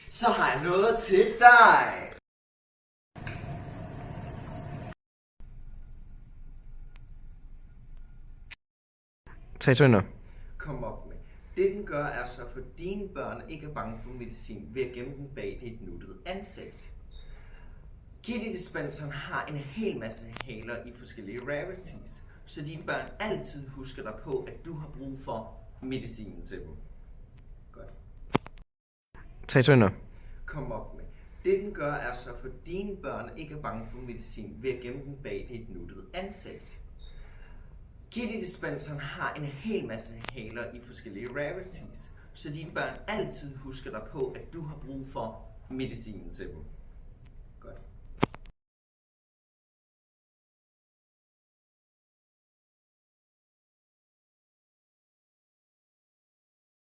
Så har jeg noget til dig. Tag tænder. Kom op med. Det den gør er så for dine børn ikke er bange for medicin ved at gemme den bag dit nuttede ansigt. Kitty Dispenseren har en hel masse haler i forskellige rarities, så dine børn altid husker dig på, at du har brug for medicinen til dem. Godt. Tag tænder. Kom op med. Det den gør er så for dine børn ikke er bange for medicin ved at gemme den bag dit nuttede ansigt. Kitty Dispenseren har en hel masse haler i forskellige rarities, så dine børn altid husker dig på, at du har brug for medicinen til dem. Godt.